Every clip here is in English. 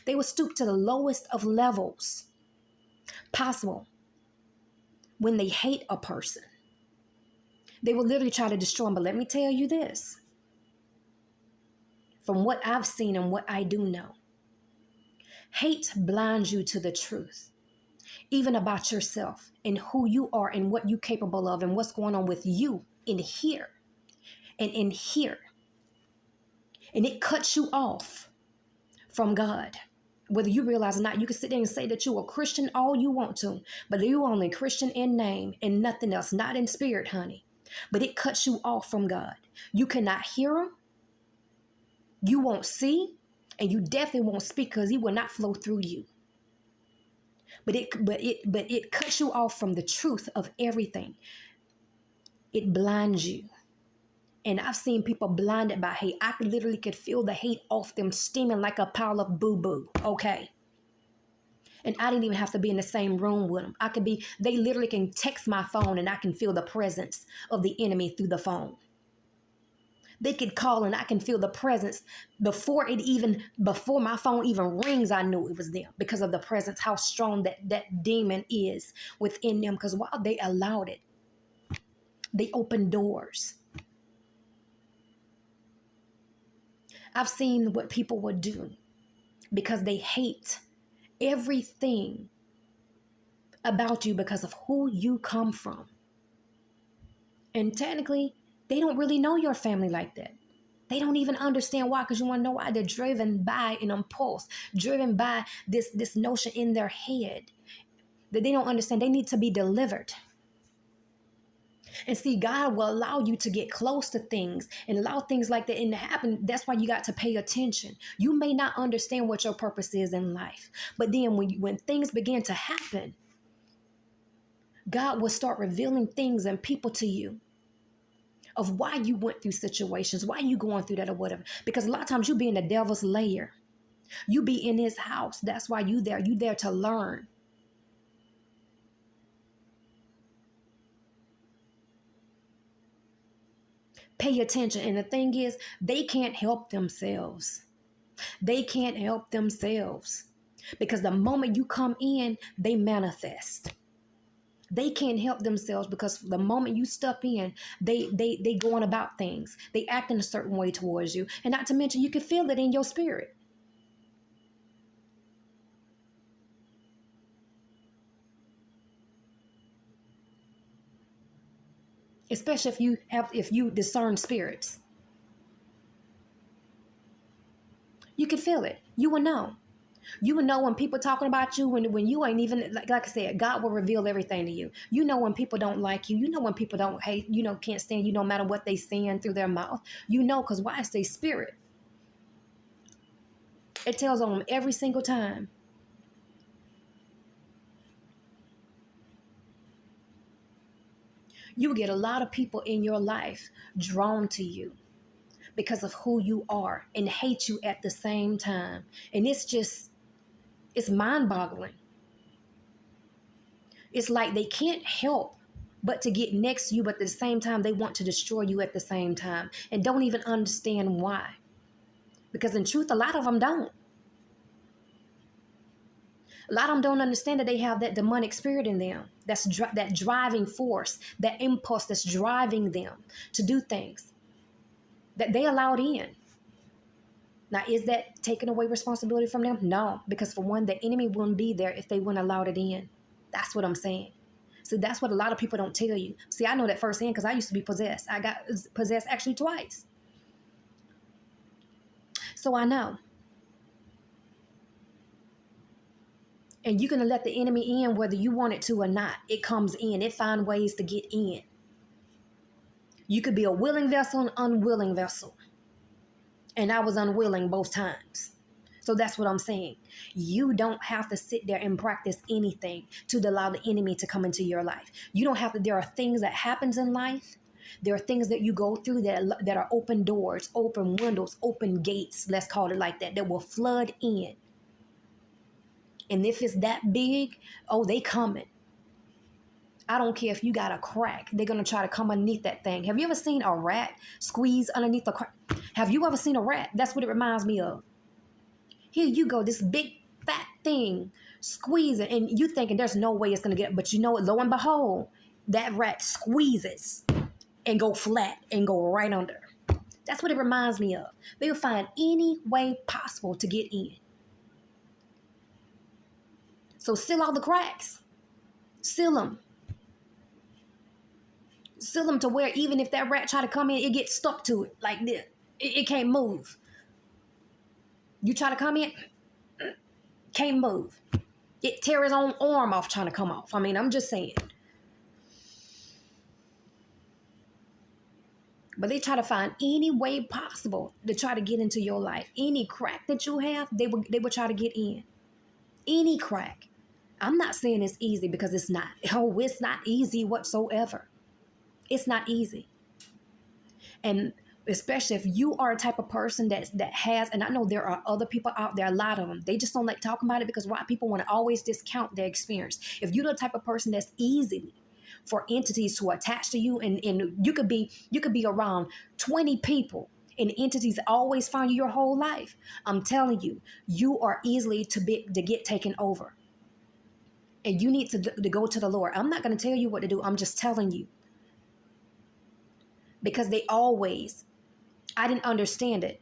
They will stoop to the lowest of levels possible when they hate a person. They will literally try to destroy them. But let me tell you this, from what I've seen and what I do know, hate blinds you to the truth, even about yourself and who you are and what you're capable of and what's going on with you in here and in here. And it cuts you off from God. Whether you realize or not, you can sit there and say that you're a Christian all you want to, but you're only Christian in name and nothing else, not in spirit, honey. But it cuts you off from God. You cannot hear him. You won't see, and you definitely won't speak because he will not flow through you. But it cuts you off from the truth of everything. It blinds you. And I've seen people blinded by hate. I literally could feel the hate off them steaming like a pile of boo-boo, okay? And I didn't even have to be in the same room with them. They literally can text my phone and I can feel the presence of the enemy through the phone. They could call and I can feel the presence before my phone even rings. I knew it was them because of the presence, how strong that demon is within them. Because while they allowed it, they opened doors. I've seen what people would do because they hate everything about you because of who you come from. And technically, they don't really know your family like that. They don't even understand why, because you want to know why? They're driven by an impulse, driven by this notion in their head that they don't understand. They need to be delivered. And see, God will allow you to get close to things and allow things like that to happen. That's why you got to pay attention. You may not understand what your purpose is in life, but then when things begin to happen, God will start revealing things and people to you of why you went through situations, why you going through that or whatever. Because a lot of times you be in the devil's lair. You be in his house. That's why you there. You there to learn. Pay attention. And the thing is, they can't help themselves. They can't help themselves. Because the moment you come in, they manifest. They can't help themselves because the moment you step in, they going about things. They act in a certain way towards you. And not to mention, you can feel it in your spirit. Especially if you discern spirits. You can feel it. You will know. You will know when people talking about you, when you ain't even, like I said, God will reveal everything to you. You know when people don't like you. You know when people don't hate, can't stand you no matter what they saying through their mouth. You know, because why? It's their spirit. It tells on them every single time. You get a lot of people in your life drawn to you because of who you are and hate you at the same time. And it's mind-boggling. It's like they can't help but to get next to you, but at the same time, they want to destroy you at the same time and don't even understand why. Because in truth, a lot of them don't. A lot of them don't understand that they have that demonic spirit in them. That's that driving force, that impulse that's driving them to do things that they allowed in. Now, is that taking away responsibility from them? No, because for one, the enemy wouldn't be there if they wouldn't allowed it in. That's what I'm saying. So that's what a lot of people don't tell you. See, I know that firsthand because I used to be possessed. I got possessed actually twice. So I know. And you're going to let the enemy in whether you want it to or not. It comes in. It finds ways to get in. You could be a willing vessel and unwilling vessel. And I was unwilling both times. So that's what I'm saying. You don't have to sit there and practice anything to allow the enemy to come into your life. You don't have to. There are things that happens in life. There are things that you go through that are open doors, open windows, open gates, let's call it like that, that will flood in. And if it's that big, they coming. I don't care if you got a crack. They're going to try to come underneath that thing. Have you ever seen a rat squeeze underneath a crack? Have you ever seen a rat? That's what it reminds me of. Here you go, this big fat thing, squeeze it, and you thinking there's no way it's gonna get, but you know what? Lo and behold, that rat squeezes and go flat and go right under. That's what it reminds me of. They will find any way possible to get in. So seal all the cracks. Seal them. Seal them to where even if that rat try to come in, it gets stuck to it like this. It can't move. You try to come in, can't move. It tear his own arm off trying to come off. I mean, I'm just saying. But they try to find any way possible to try to get into your life. Any crack that you have, they will try to get in. Any crack. I'm not saying it's easy because it's not. Oh, it's not easy whatsoever. It's not easy. And especially if you are a type of person that has, and I know there are other people out there, a lot of them, they just don't like talking about it because why people want to always discount their experience. If you're the type of person that's easy for entities to attach to you, and you could be around 20 people and entities always find you your whole life, I'm telling you, you are easily to get taken over. And you need to go to the Lord. I'm not going to tell you what to do. I'm just telling you. Because they always, I didn't understand it,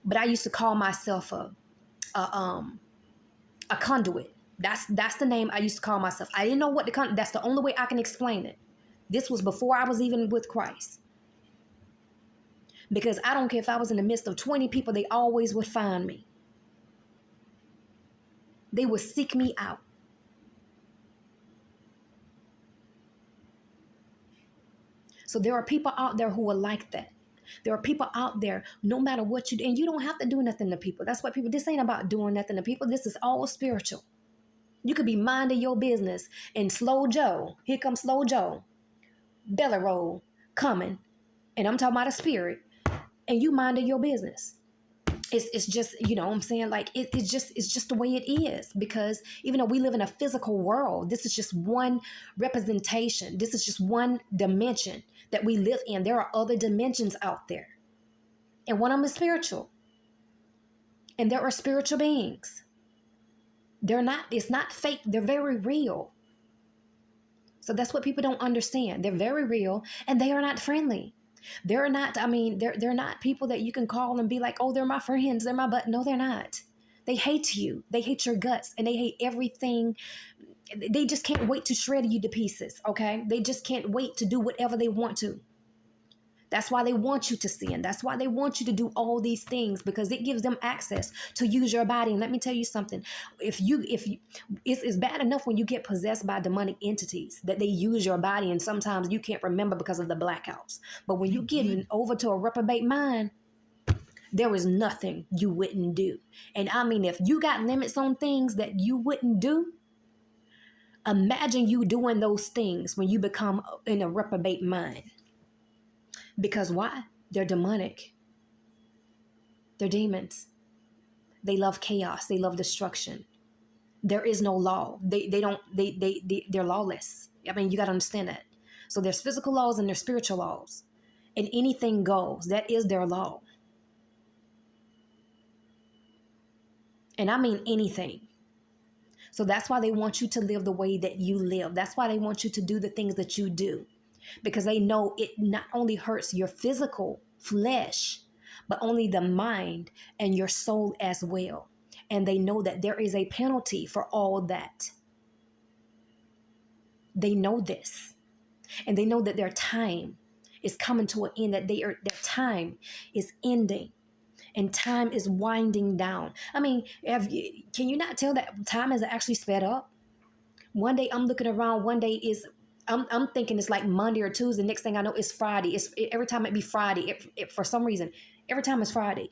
but I used to call myself a conduit. That's the name I used to call myself. I didn't know what that's the only way I can explain it. This was before I was even with Christ. Because I don't care if I was in the midst of 20 people, they always would find me. They would seek me out. So there are people out there who are like that. There are people out there, no matter what you do, and you don't have to do nothing to people. That's what people, this ain't about doing nothing to people. This is all spiritual. You could be minding your business and Slow Joe, here comes Slow Joe, belly roll, coming, and I'm talking about a spirit, and you minding your business. It's just, you know what I'm saying? Like, it's just the way it is, because even though we live in a physical world, this is just one representation. This is just one dimension that we live in. There are other dimensions out there. And one of them is spiritual. And there are spiritual beings. It's not fake. They're very real. So that's what people don't understand. They're very real and they are not friendly. They're not, I mean, they're not people that you can call and be like, oh, they're my friends, they're my butt. No, they're not. They hate you. They hate your guts and they hate everything. They just can't wait to shred you to pieces, okay? They just can't wait to do whatever they want to. That's why they want you to sin. That's why they want you to do all these things, because it gives them access to use your body. And let me tell you something. It's bad enough when you get possessed by demonic entities that they use your body, and sometimes you can't remember because of the blackouts. But when you get over to a reprobate mind, there is nothing you wouldn't do. And I mean, if you got limits on things that you wouldn't do, imagine you doing those things when you become in a reprobate mind. Because why? They're demonic. They're demons. They love chaos. They love destruction. There is no law. They're lawless. I mean, you got to understand that. So there's physical laws and there's spiritual laws. And anything goes. That is their law. And I mean anything. So that's why they want you to live the way that you live. That's why they want you to do the things that you do. Because they know it not only hurts your physical flesh, but only the mind and your soul as well. And they know that there is a penalty for all that. They know this. And they know that their time is coming to an end, that their time is ending. And time is winding down. I mean, can you not tell that time has actually sped up? One day I'm looking around, one day I'm thinking it's like Monday or Tuesday. Next thing I know, it's Friday. Every time it be Friday. For some reason, every time it's Friday.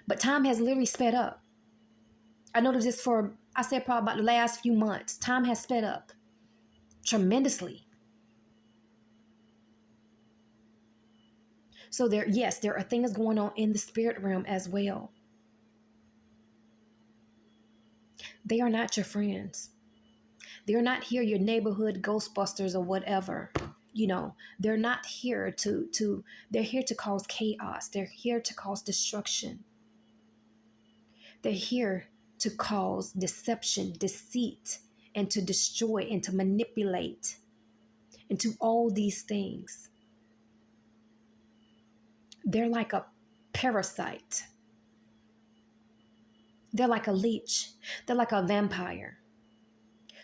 But time has literally sped up. I noticed this I said probably about the last few months. Time has sped up tremendously. So there are things going on in the spirit realm as well. They are not your friends. They're not here, your neighborhood Ghostbusters or whatever. You know, they're not here they're here to cause chaos. They're here to cause destruction. They're here to cause deception, deceit, and to destroy and to manipulate and to all these things. They're like a parasite. They're like a leech. They're like a vampire.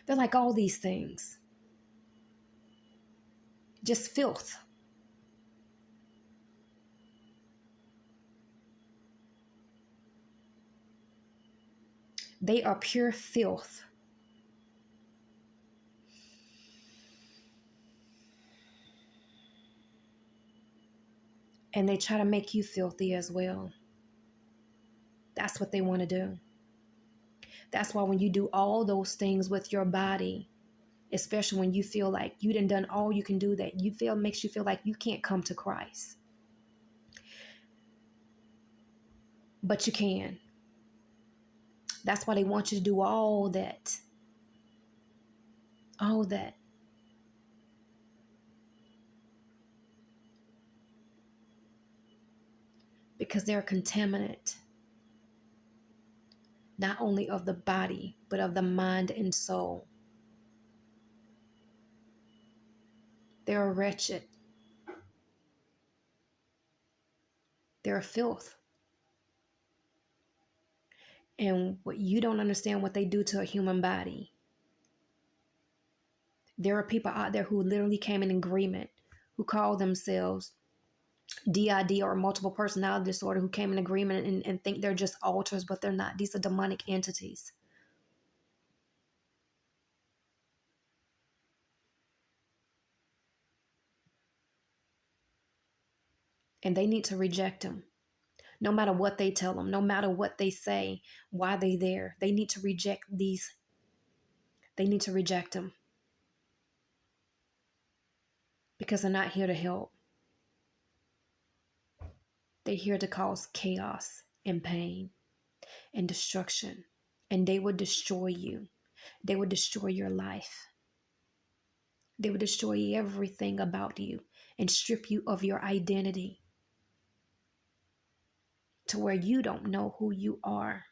They're like all these things. Just filth. They are pure filth. And they try to make you filthy as well. That's what they want to do. That's why when you do all those things with your body, especially when you feel like you done all you can do, that you feel makes you feel like you can't come to Christ. But you can. That's why they want you to do all that. All that. Because they're a contaminant, not only of the body, but of the mind and soul. They're wretched. They're a filth. And what you don't understand what they do to a human body. There are people out there who literally came in agreement, who call themselves DID or multiple personality disorder, who came in agreement and think they're just altars, but they're not. These are demonic entities. And they need to reject them. No matter what they tell them, no matter what they say, why they there, they need to reject these. They need to reject them because they're not here to help. They're here to cause chaos and pain and destruction. And they will destroy you. They will destroy your life. They will destroy everything about you and strip you of your identity to where you don't know who you are.